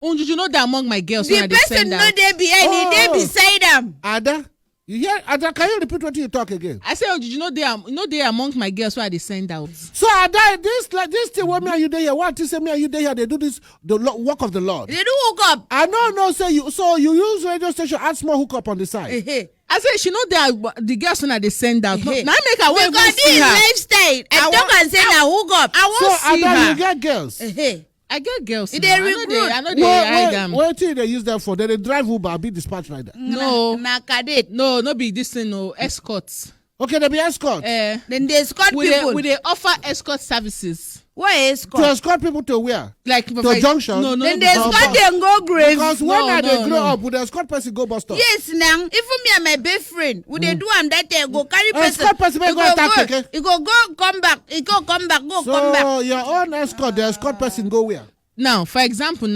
You know that among my girls, the person no dey behind, they beside them. Ada, you hear? Ada, can you repeat what you talk again? I say, you know they among my girls why they send out. So Ada, this thing what me and you dey here? What say me and you dey here? They do this the work of the Lord. They do hookup. I no say you. So you use radio station, add small hookup on the side. I say she know that the girls when they send out. No, now make her wait because this lifestyle. I talk and say na hookup. I want so see Ada, her. You get girls. I get girls. They recruit. I know they hide them. What thing they use them for? They drive Uber, be dispatch rider. No, na cadet. No be this thing. No escorts. Okay, they be escort. Then they escort people. We they offer escort services. What escort? To escort people to where? Like to junction. No. Then they escort them go grave. Because when they grow up, would the escort person go bus stop? Yes, now. Even me and my best friend, would they do am that day go carry person? Escort person may go attack. He go come back. He go come back. Come back. So your own escort, the escort person go where? Now, for example,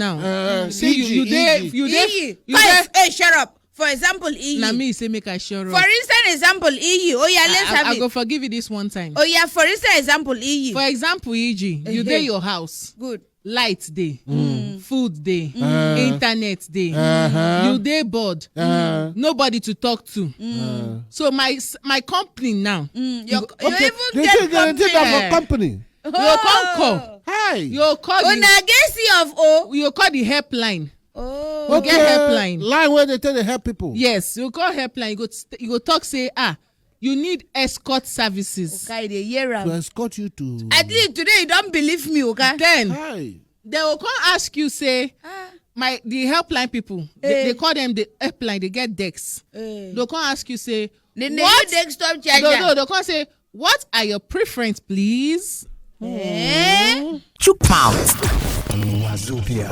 see you Hey, shut up. For example, Now me say make I sure. For instance, example, Oh yeah, let's have it. I go forgive you this one time. Oh yeah, for instance, example, For example, you dey your house. Good. Light day, food day, internet day. You dey bored. Nobody to talk to. So my company now. You even get company. You come call. Hi. You call the Nagesi of O. You call the helpline. Oh. You get helpline. Line where they tell they help people. Yes, you call helpline. You go talk say you need escort services. Okay, they hear to escort you to. At least today you don't believe me, okay? Then Hi. they will come ask you say the helpline people. They call them the helpline. They get decks. They'll come ask you say what desktop charger? No, they'll come say what are your preference, please? Chook mouth. Wazobia.